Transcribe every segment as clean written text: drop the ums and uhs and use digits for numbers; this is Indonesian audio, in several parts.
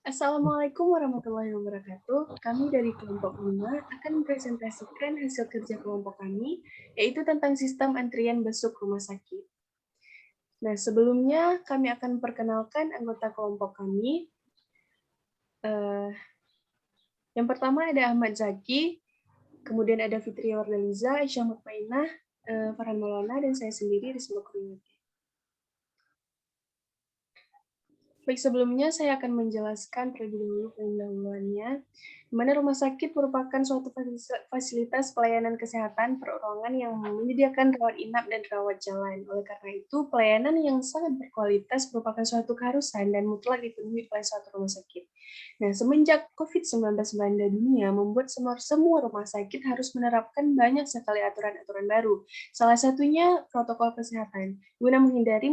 Assalamualaikum warahmatullahi wabarakatuh. Kami dari kelompok 5 akan mempresentasikan hasil kerja kelompok kami, yaitu tentang sistem antrian besuk rumah sakit. Nah, sebelumnya kami akan perkenalkan anggota kelompok kami. Yang pertama ada Ahmad Zaki, kemudian ada Fitri Wardaliza, Aisyah Mutmainah, Farhan Maulana, dan saya sendiri, Risma Kurniati. Baik, sebelumnya saya akan menjelaskan terlebih dahulu pendahuluannya, di mana rumah sakit merupakan suatu fasilitas pelayanan kesehatan perorangan yang menyediakan rawat inap dan rawat jalan. Oleh karena itu, pelayanan yang sangat berkualitas merupakan suatu keharusan dan mutlak dipenuhi oleh suatu rumah sakit. Nah, semenjak COVID-19 melanda dunia, membuat semua rumah sakit harus menerapkan banyak sekali aturan-aturan baru. Salah satunya protokol kesehatan, guna menghindari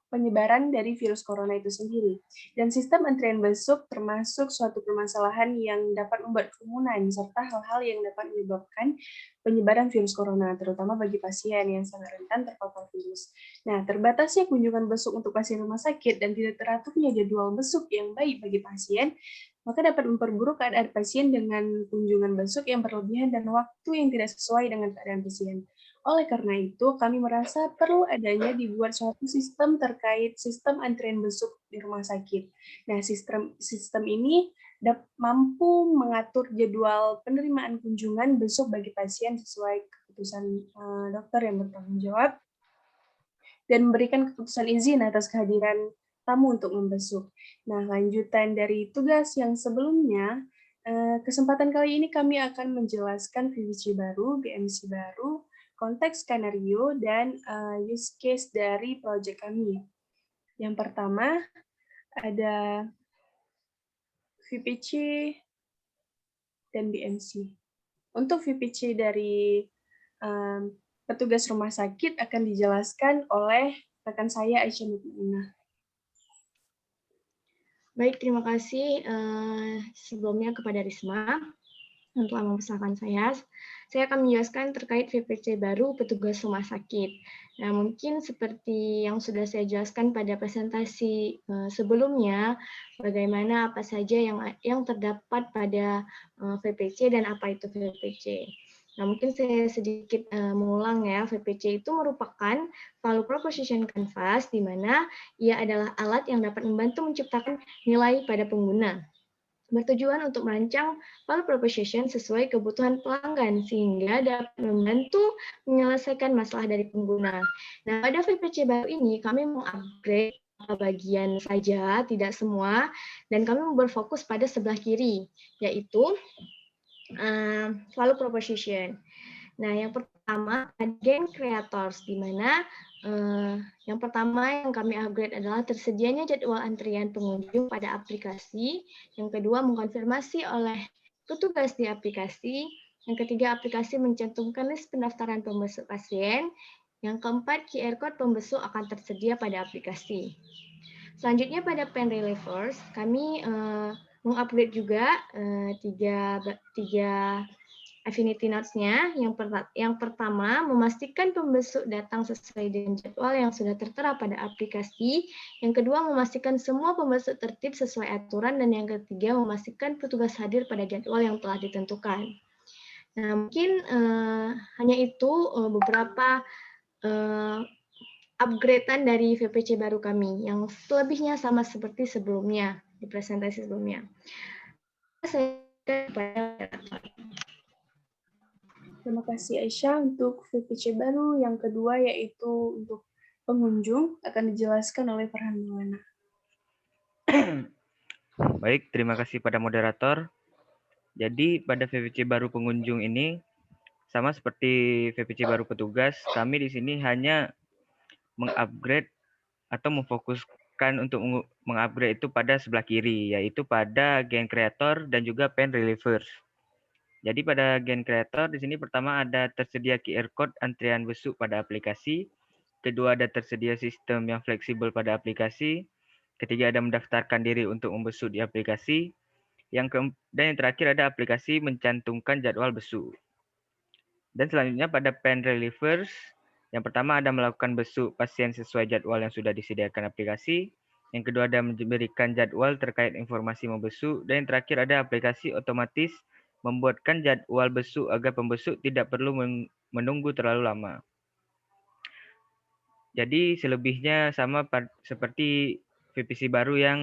penyebaran dari virus corona itu sendiri. Dan sistem antrian besuk termasuk suatu permasalahan yang dapat membuat kerumunan, serta hal-hal yang dapat menyebabkan penyebaran virus corona, terutama bagi pasien yang sangat rentan terpapar virus. Nah, terbatasnya kunjungan besuk untuk pasien rumah sakit dan tidak teraturnya jadwal besuk yang baik bagi pasien, maka dapat memperburuk keadaan pasien dengan kunjungan besuk yang berlebihan dan waktu yang tidak sesuai dengan keadaan pasien. Oleh karena itu, kami merasa perlu adanya dibuat suatu sistem terkait sistem antrian besuk di rumah sakit. Nah, sistem ini mampu mengatur jadwal penerimaan kunjungan besuk bagi pasien sesuai keputusan dokter yang bertanggung jawab dan memberikan keputusan izin atas kehadiran tamu untuk membesuk. Nah, lanjutan dari tugas yang sebelumnya, kesempatan kali ini kami akan menjelaskan VVC baru, BMC baru, konteks skenario, dan use case dari proyek kami. Yang pertama, ada VPC dan BMC. Untuk VPC dari petugas rumah sakit akan dijelaskan oleh rekan saya, Aisyah Mutmainah. Baik, terima kasih sebelumnya kepada Risma yang telah mempersilahkan saya. Saya akan menjelaskan terkait VPC baru petugas rumah sakit. Nah, mungkin seperti yang sudah saya jelaskan pada presentasi sebelumnya, bagaimana apa saja yang terdapat pada VPC dan apa itu VPC. Nah, mungkin saya sedikit mengulang ya, VPC itu merupakan Value Proposition Canvas, di mana ia adalah alat yang dapat membantu menciptakan nilai pada pengguna. Bertujuan untuk merancang value proposition sesuai kebutuhan pelanggan, sehingga dapat membantu menyelesaikan masalah dari pengguna. Nah, pada VPC baru ini, kami mengupgrade bagian saja, tidak semua, dan kami berfokus pada sebelah kiri, yaitu value proposition. Nah, yang pertama, game creators, di mana yang pertama yang kami upgrade adalah tersedianya jadwal antrian pengunjung pada aplikasi. Yang kedua, mengkonfirmasi oleh petugas di aplikasi. Yang ketiga, aplikasi mencantumkan list pendaftaran pembesuk pasien. Yang keempat, QR code pembesuk akan tersedia pada aplikasi. Selanjutnya pada pen relievers, kami mengupgrade juga tiga Affinity Notes-nya. Yang pertama, memastikan pembesuk datang sesuai dengan jadwal yang sudah tertera pada aplikasi. Yang kedua, memastikan semua pembesuk tertib sesuai aturan. Dan yang ketiga, memastikan petugas hadir pada jadwal yang telah ditentukan. Nah, mungkin hanya itu beberapa upgrade-an dari VPC baru kami, yang selebihnya sama seperti sebelumnya, di presentasi sebelumnya. Terima kasih Aisyah untuk VPC baru. Yang kedua yaitu untuk pengunjung akan dijelaskan oleh Farhan Maulana. Baik, terima kasih pada moderator. Jadi pada VPC baru pengunjung ini sama seperti VPC baru petugas, kami di sini hanya mengupgrade atau memfokuskan untuk mengupgrade itu pada sebelah kiri, yaitu pada Gen Creator dan juga Pen Relievers. Jadi pada Gen Creator di sini pertama ada tersedia QR code antrian besuk pada aplikasi, kedua ada tersedia sistem yang fleksibel pada aplikasi, ketiga ada mendaftarkan diri untuk membesuk di aplikasi, dan yang terakhir ada aplikasi mencantumkan jadwal besuk. Dan selanjutnya pada Pen Relievers, yang pertama ada melakukan besuk pasien sesuai jadwal yang sudah disediakan aplikasi. Yang kedua ada memberikan jadwal terkait informasi membesuk. Dan yang terakhir ada aplikasi otomatis membuatkan jadwal besuk agar pembesuk tidak perlu menunggu terlalu lama. Jadi selebihnya sama seperti VPC baru yang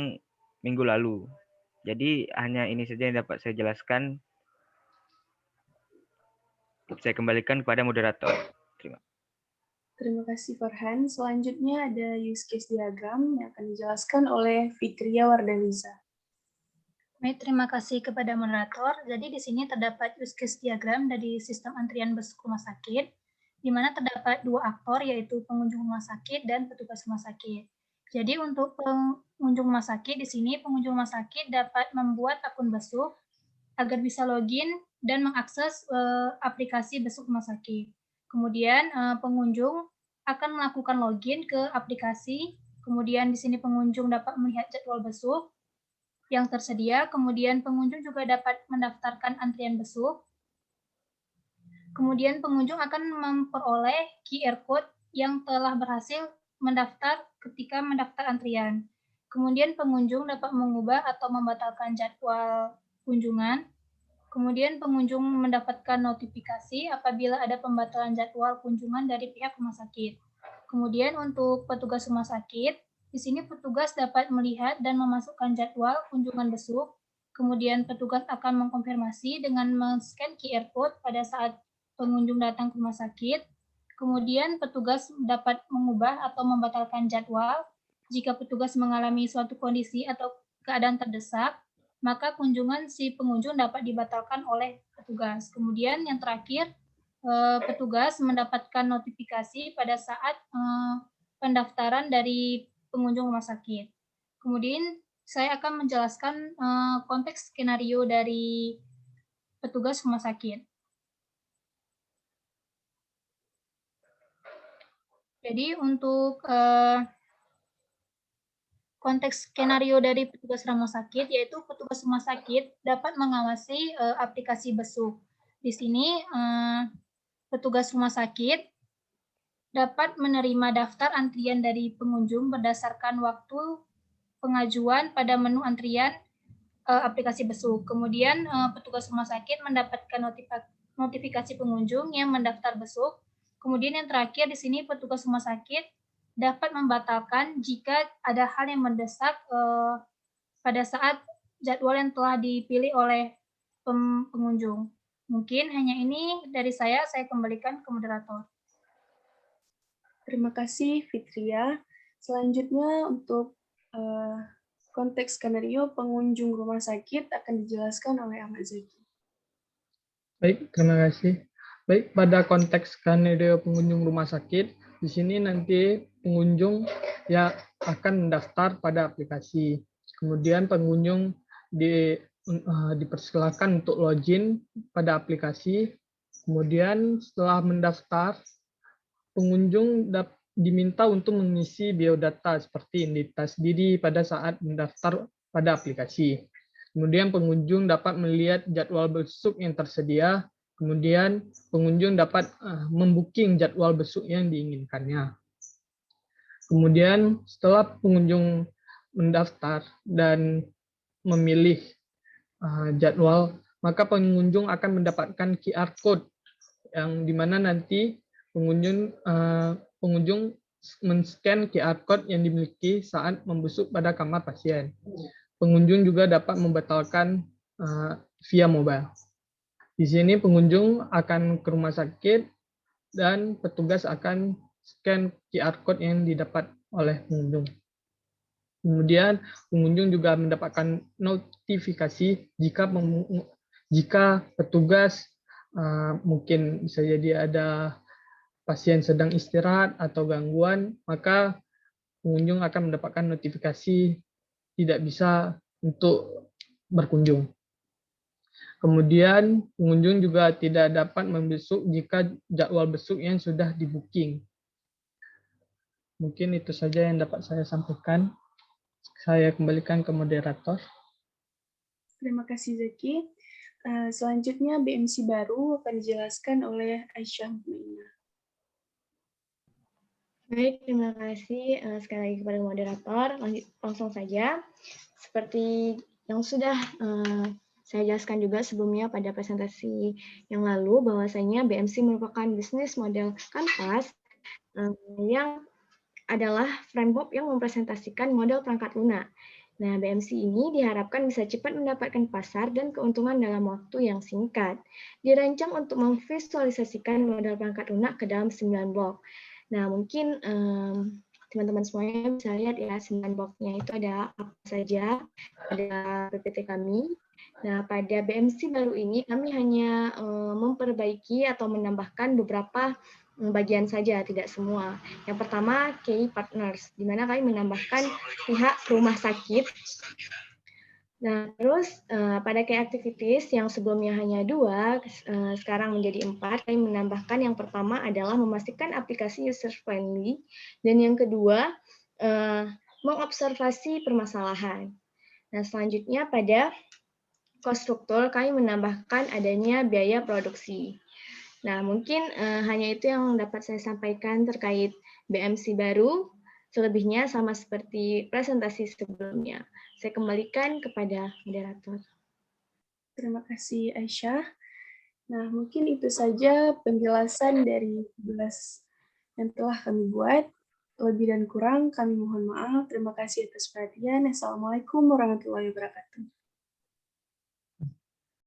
minggu lalu. Jadi hanya ini saja yang dapat saya jelaskan. Saya kembalikan kepada moderator. Terima kasih Farhan. Selanjutnya ada use case diagram yang akan dijelaskan oleh Fikria Wardaniza. Baik, terima kasih kepada moderator. Jadi di sini terdapat use case diagram dari sistem antrian besuk rumah sakit, di mana terdapat dua aktor, yaitu pengunjung rumah sakit dan petugas rumah sakit. Jadi untuk pengunjung rumah sakit, di sini pengunjung rumah sakit dapat membuat akun besuk agar bisa login dan mengakses aplikasi besuk rumah sakit. Kemudian pengunjung akan melakukan login ke aplikasi, kemudian di sini pengunjung dapat melihat jadwal besuk yang tersedia, kemudian pengunjung juga dapat mendaftarkan antrian besuk. Kemudian pengunjung akan memperoleh QR code yang telah berhasil mendaftar ketika mendaftar antrian. Kemudian pengunjung dapat mengubah atau membatalkan jadwal kunjungan. Kemudian pengunjung mendapatkan notifikasi apabila ada pembatalan jadwal kunjungan dari pihak rumah sakit. Kemudian untuk petugas rumah sakit, di sini petugas dapat melihat dan memasukkan jadwal kunjungan besuk. Kemudian petugas akan mengkonfirmasi dengan men-scan QR code pada saat pengunjung datang ke rumah sakit. Kemudian petugas dapat mengubah atau membatalkan jadwal jika petugas mengalami suatu kondisi atau keadaan terdesak, maka kunjungan si pengunjung dapat dibatalkan oleh petugas. Kemudian yang terakhir, petugas mendapatkan notifikasi pada saat pendaftaran dari pengunjung rumah sakit. Kemudian saya akan menjelaskan konteks skenario dari petugas rumah sakit. Jadi untuk konteks skenario dari petugas rumah sakit, yaitu petugas rumah sakit dapat mengawasi aplikasi besuk. Di sini petugas rumah sakit dapat menerima daftar antrian dari pengunjung berdasarkan waktu pengajuan pada menu antrian aplikasi besuk. Kemudian petugas rumah sakit mendapatkan notifikasi pengunjung yang mendaftar besuk. Kemudian yang terakhir di sini petugas rumah sakit dapat membatalkan jika ada hal yang mendesak pada saat jadwal yang telah dipilih oleh pengunjung. Mungkin hanya ini dari saya kembalikan ke moderator. Terima kasih Fitria. Selanjutnya untuk konteks skenario pengunjung rumah sakit akan dijelaskan oleh Ahmad Zaki. Baik, terima kasih. Baik, pada konteks skenario pengunjung rumah sakit, di sini nanti pengunjung yang akan mendaftar pada aplikasi. Kemudian pengunjung dipersilakan untuk login pada aplikasi. Kemudian setelah mendaftar, pengunjung diminta untuk mengisi biodata seperti identitas diri pada saat mendaftar pada aplikasi. Kemudian pengunjung dapat melihat jadwal besuk yang tersedia. Kemudian pengunjung dapat membooking jadwal besuk yang diinginkannya. Kemudian setelah pengunjung mendaftar dan memilih jadwal, maka pengunjung akan mendapatkan QR code yang dimana nanti pengunjung men-scan QR code yang dimiliki saat membusuk pada kamar pasien. Pengunjung juga dapat membatalkan via mobile. Di sini pengunjung akan ke rumah sakit dan petugas akan scan QR code yang didapat oleh pengunjung. Kemudian pengunjung juga mendapatkan notifikasi jika petugas mungkin bisa jadi ada pasien sedang istirahat atau gangguan, maka pengunjung akan mendapatkan notifikasi tidak bisa untuk berkunjung. Kemudian pengunjung juga tidak dapat membesuk jika jadwal besuk yang sudah di-booking. Mungkin itu saja yang dapat saya sampaikan. Saya kembalikan ke moderator. Terima kasih Zaki. Selanjutnya BMC baru akan dijelaskan oleh Aisyah Mutmainah. Baik, terima kasih sekali lagi kepada moderator. Langsung saja, seperti yang sudah saya jelaskan juga sebelumnya pada presentasi yang lalu, bahwasanya BMC merupakan bisnis model kanvas yang adalah framework yang mempresentasikan model perangkat lunak. Nah, BMC ini diharapkan bisa cepat mendapatkan pasar dan keuntungan dalam waktu yang singkat. Dirancang untuk memvisualisasikan model perangkat lunak ke dalam 9 blok. Nah, mungkin teman-teman semuanya bisa lihat ya, 9 bloknya itu ada apa saja, ada PPT kami. Nah, pada BMC baru ini kami hanya memperbaiki atau menambahkan beberapa bagian saja, tidak semua. Yang pertama, key partners, di mana kami menambahkan pihak rumah sakit. Nah, terus pada key activities yang sebelumnya hanya 2, sekarang menjadi 4, kami menambahkan yang pertama adalah memastikan aplikasi user-friendly, dan yang kedua, mengobservasi permasalahan. Nah, selanjutnya pada cost struktur, kami menambahkan adanya biaya produksi. Nah, mungkin hanya itu yang dapat saya sampaikan terkait BMC baru. Selebihnya sama seperti presentasi sebelumnya. Saya kembalikan kepada moderator. Terima kasih, Aisyah. Nah, mungkin itu saja penjelasan dari tugas yang telah kami buat. Lebih dan kurang, kami mohon maaf. Terima kasih atas perhatian. Assalamualaikum warahmatullahi wabarakatuh.